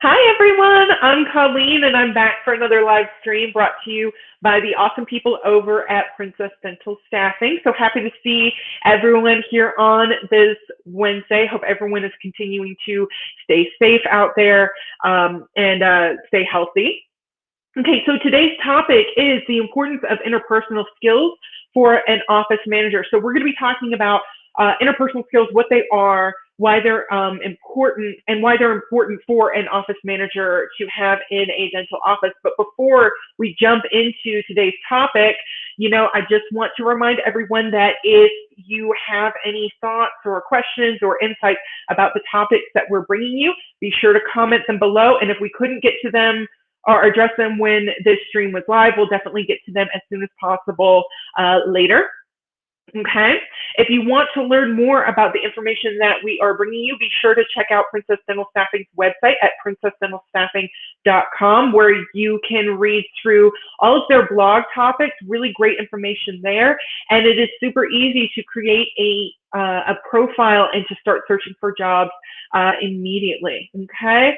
Hi everyone, I'm Colleen and I'm back for another live stream brought to you by the awesome people over at Princess Dental Staffing. So happy to see everyone here on this Wednesday. Hope everyone is continuing to stay safe out there and stay healthy. Okay, so today's topic is the importance of interpersonal skills for an office manager. So we're going to be talking about interpersonal skills, what they are, why they're important, and why they're important for an office manager to have in a dental office. But before we jump into today's topic, I just want to remind everyone that if you have any thoughts or questions or insights about the topics that we're bringing you, be sure to comment them below. And if we couldn't get to them or address them when this stream was live, we'll definitely get to them as soon as possible later. Okay. If you want to learn more about the information that we are bringing you, be sure to check out Princess Dental Staffing's website at princessdentalstaffing.com, where you can read through all of their blog topics, really great information there. And it is super easy to create a profile and to start searching for jobs immediately. Okay.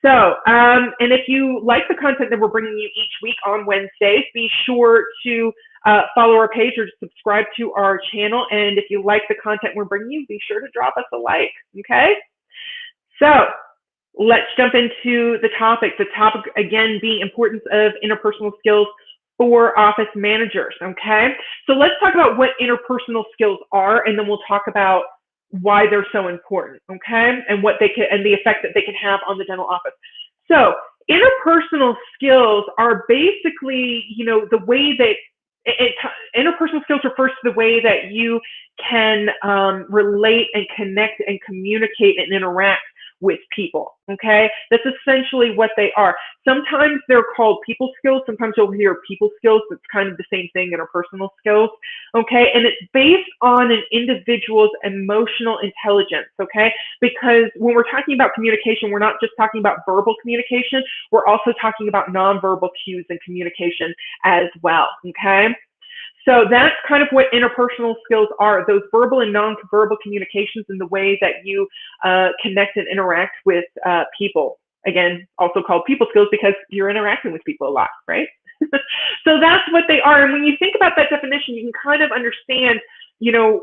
So, and if you like the content that we're bringing you each week on Wednesdays, be sure to follow our page or subscribe to our channel. And if you like the content we're bringing you, be sure to drop us a like, okay? So let's jump into the topic. The topic, again, being importance of interpersonal skills for office managers, okay? So let's talk about what interpersonal skills are, and then we'll talk about why they're so important, okay? And what they can, and the effect that they can have on the dental office. So interpersonal skills are basically, the way that interpersonal skills refers to the way that you can relate and connect and communicate and interact with people, okay? That's essentially what they are. Sometimes they're called people skills. Sometimes you'll hear people skills. It's kind of the same thing, interpersonal skills, okay? And it's based on an individual's emotional intelligence, okay? Because when we're talking about communication, we're not just talking about verbal communication. We're also talking about nonverbal cues and communication as well, okay? So that's kind of what interpersonal skills are, those verbal and nonverbal communications in the way that you connect and interact with people. Again, also called people skills because you're interacting with people a lot, right? So that's what they are. And when you think about that definition, you can kind of understand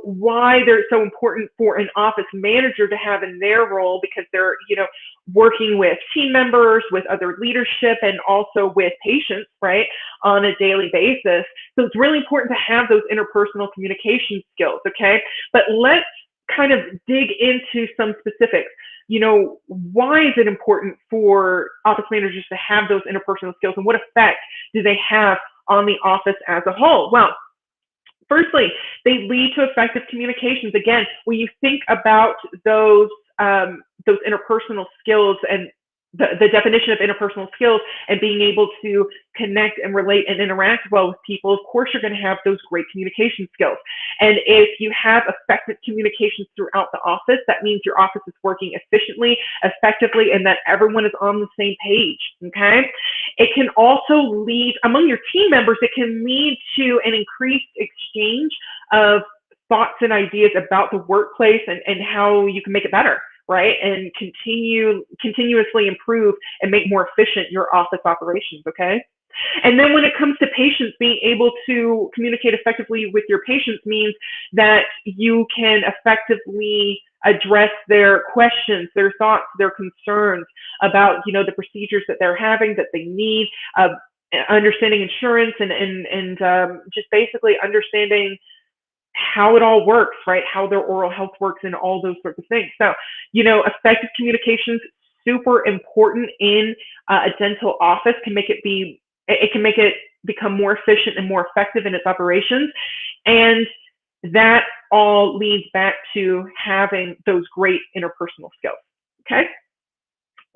why they're so important for an office manager to have in their role, because they're, working with team members, with other leadership, and also with patients, right, on a daily basis. So it's really important to have those interpersonal communication skills, okay? But let's kind of dig into some specifics. Why is it important for office managers to have those interpersonal skills, and what effect do they have on the office as a whole? Well, firstly, they lead to effective communications. Again, when you think about those interpersonal skills and the definition of interpersonal skills and being able to connect and relate and interact well with people, of course, you're going to have those great communication skills. And if you have effective communications throughout the office, that means your office is working efficiently, effectively, and that everyone is on the same page, okay? It can also lead, among your team members, it can lead to an increased exchange of thoughts and ideas about the workplace and how you can make it better, right? And continuously improve and make more efficient your office operations, okay? And then when it comes to patients, being able to communicate effectively with your patients means that you can effectively address their questions, their thoughts, their concerns about, the procedures that they're having, that they need, understanding insurance and just basically understanding how it all works, right? How their oral health works and all those sorts of things. So, effective communications, super important in a dental office, can make it become more efficient and more effective in its operations. And that all leads back to having those great interpersonal skills, okay?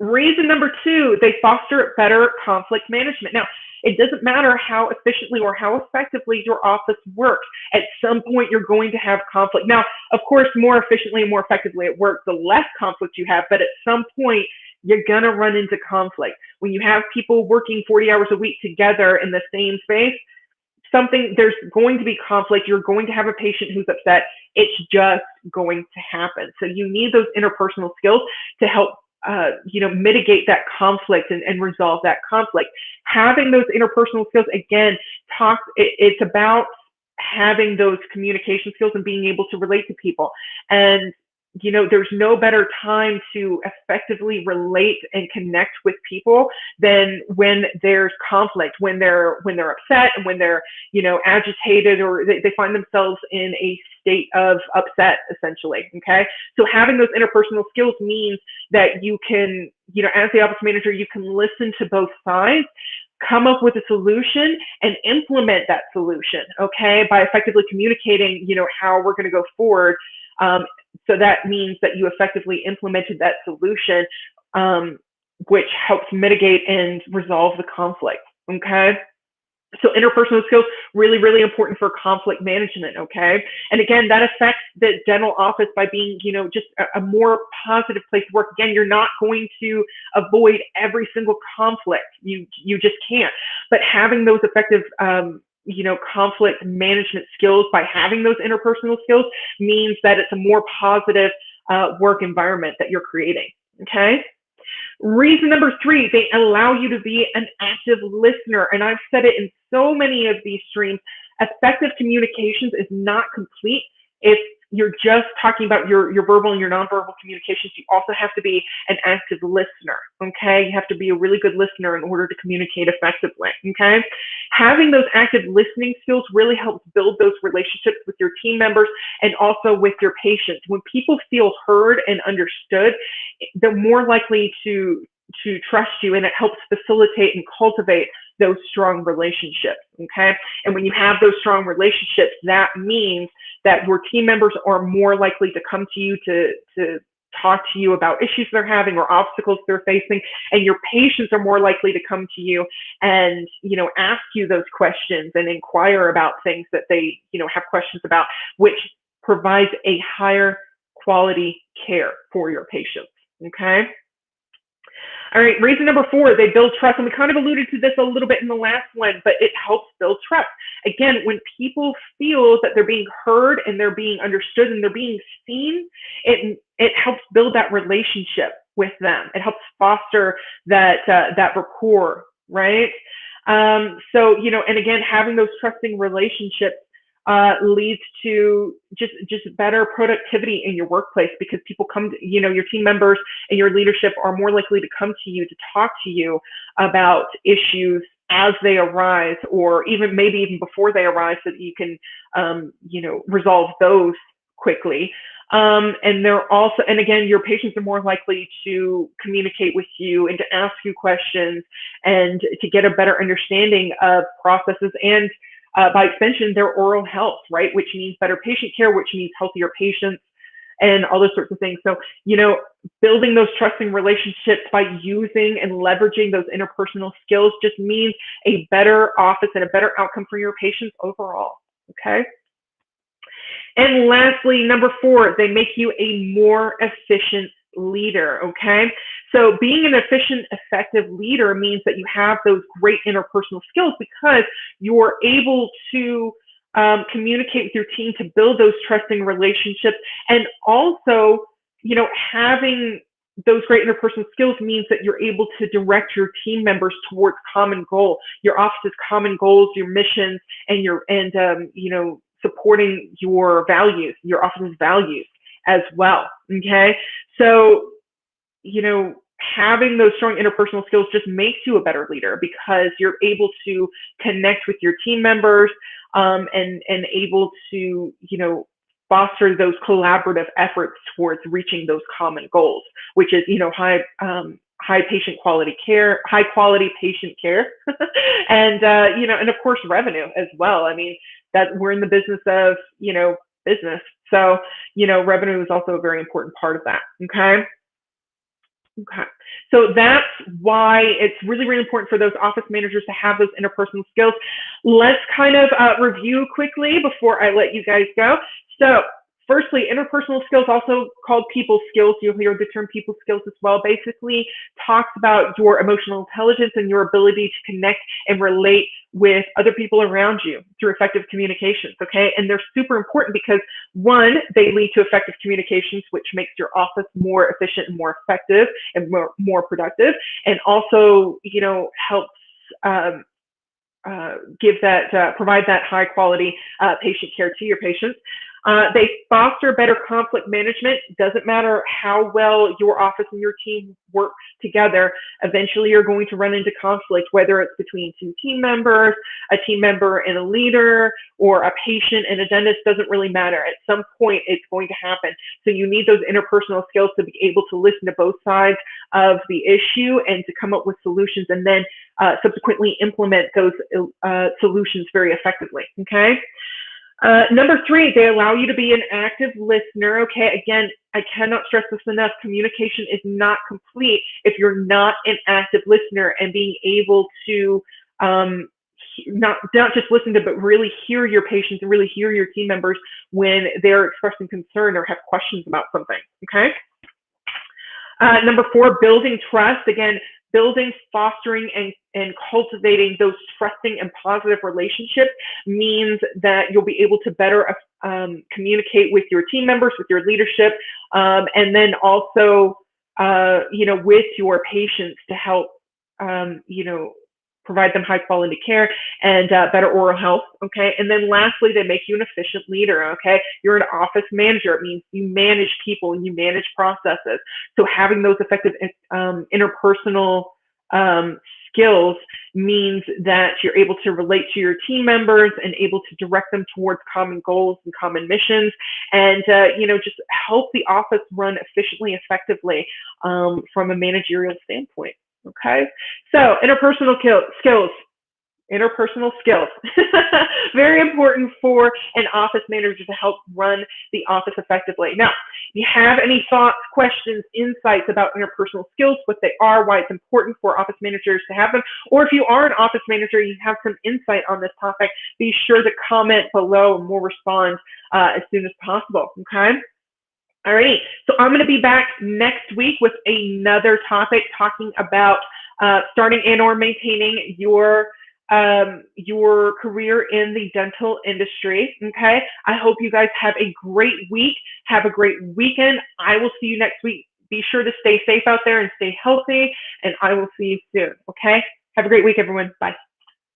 Reason number 2, they foster better conflict management. Now, it doesn't matter how efficiently or how effectively your office works. At some point, you're going to have conflict. Now, of course, more efficiently and more effectively it works, the less conflict you have, but at some point, you're going to run into conflict. When you have people working 40 hours a week together in the same space, there's going to be conflict. You're going to have a patient who's upset. It's just going to happen. So you need those interpersonal skills to help mitigate that conflict and resolve that conflict. Having those interpersonal skills, again, it's about having those communication skills and being able to relate to people. And there's no better time to effectively relate and connect with people than when there's conflict, when they're upset, and when they're, agitated, or they find themselves in a state of upset, essentially. Okay. So having those interpersonal skills means that you can, as the office manager, you can listen to both sides, come up with a solution, and implement that solution, okay, by effectively communicating, how we're going to go forward. So that means that you effectively implemented that solution, which helps mitigate and resolve the conflict, okay? So interpersonal skills, really, really important for conflict management, okay? And again, that affects the dental office by being, just a more positive place to work. Again, you're not going to avoid every single conflict. You just can't. But having those effective, conflict management skills, by having those interpersonal skills, means that it's a more positive work environment that you're creating, okay? Reason number 3, they allow you to be an active listener. And I've said it in so many of these streams, effective communications is not complete if you're just talking about your verbal and your nonverbal communications. You also have to be an active listener, okay? You have to be a really good listener in order to communicate effectively, okay? Having those active listening skills really helps build those relationships with your team members and also with your patients. When people feel heard and understood, they're more likely to trust you, and it helps facilitate and cultivate those strong relationships, okay? And when you have those strong relationships, that means that your team members are more likely to come to you to talk to you about issues they're having or obstacles they're facing, and your patients are more likely to come to you and, ask you those questions and inquire about things that they, have questions about, which provides a higher quality care for your patients, okay? All right, reason number 4, they build trust. And we kind of alluded to this a little bit in the last one, but it helps build trust. Again, when people feel that they're being heard and they're being understood and they're being seen, it helps build that relationship with them. It helps foster that rapport, right? So, and again, having those trusting relationships leads to just better productivity in your workplace, because people come to, your team members and your leadership are more likely to come to you to talk to you about issues as they arise, or maybe even before they arise, so that you can, resolve those quickly. And they're also, and again, your patients are more likely to communicate with you and to ask you questions and to get a better understanding of processes and, by extension, their oral health, right? Which means better patient care, which means healthier patients and all those sorts of things. So, building those trusting relationships by using and leveraging those interpersonal skills just means a better office and a better outcome for your patients overall, okay? And lastly, number 4, they make you a more efficient leader, okay? So being an efficient, effective leader means that you have those great interpersonal skills, because you're able to communicate with your team to build those trusting relationships. And also, having those great interpersonal skills means that you're able to direct your team members towards common goal, your office's common goals, your missions, and supporting your values, your office's values as well, okay? So, having those strong interpersonal skills just makes you a better leader, because you're able to connect with your team members and able to, foster those collaborative efforts towards reaching those common goals, which is, high patient quality care, high quality patient care, and, and of course, revenue as well. I mean, that we're in the business of, business. So, revenue is also a very important part of that. Okay. Okay. So that's why it's really, really important for those office managers to have those interpersonal skills. Let's kind of review quickly before I let you guys go. So Firstly, interpersonal skills, also called people skills. You'll hear the term people skills as well. Basically, talks about your emotional intelligence and your ability to connect and relate with other people around you through effective communications. Okay, and they're super important because one, they lead to effective communications, which makes your office more efficient and more effective and more productive, and also, helps provide that high quality patient care to your patients. They foster better conflict management. Doesn't matter how well your office and your team work together. Eventually, you're going to run into conflict, whether it's between two team members, a team member and a leader, or a patient and a dentist. Doesn't really matter. At some point, it's going to happen. So you need those interpersonal skills to be able to listen to both sides of the issue and to come up with solutions, and then subsequently implement those solutions very effectively. Okay. Number 3, they allow you to be an active listener. Okay, again, I cannot stress this enough. Communication is not complete if you're not an active listener, and being able to not just listen to, but really hear your patients and really hear your team members when they're expressing concern or have questions about something. Okay. Number 4, building trust. Again, building, fostering, and cultivating those trusting and positive relationships means that you'll be able to better communicate with your team members, with your leadership, and then also, with your patients to help, provide them high quality care and better oral health. Okay. And then lastly, they make you an efficient leader. Okay. You're an office manager. It means you manage people and you manage processes. So having those effective interpersonal skills means that you're able to relate to your team members and able to direct them towards common goals and common missions, and just help the office run efficiently, effectively from a managerial standpoint. Okay, so interpersonal skills. Interpersonal skills. Very important for an office manager to help run the office effectively. Now, if you have any thoughts, questions, insights about interpersonal skills, what they are, why it's important for office managers to have them, or if you are an office manager, you have some insight on this topic, be sure to comment below and we'll respond as soon as possible. Okay. All right, so I'm going to be back next week with another topic talking about starting and or maintaining your career in the dental industry. Okay, I hope you guys have a great week. Have a great weekend. I will see you next week. Be sure to stay safe out there and stay healthy, and I will see you soon. Okay, have a great week, everyone. Bye.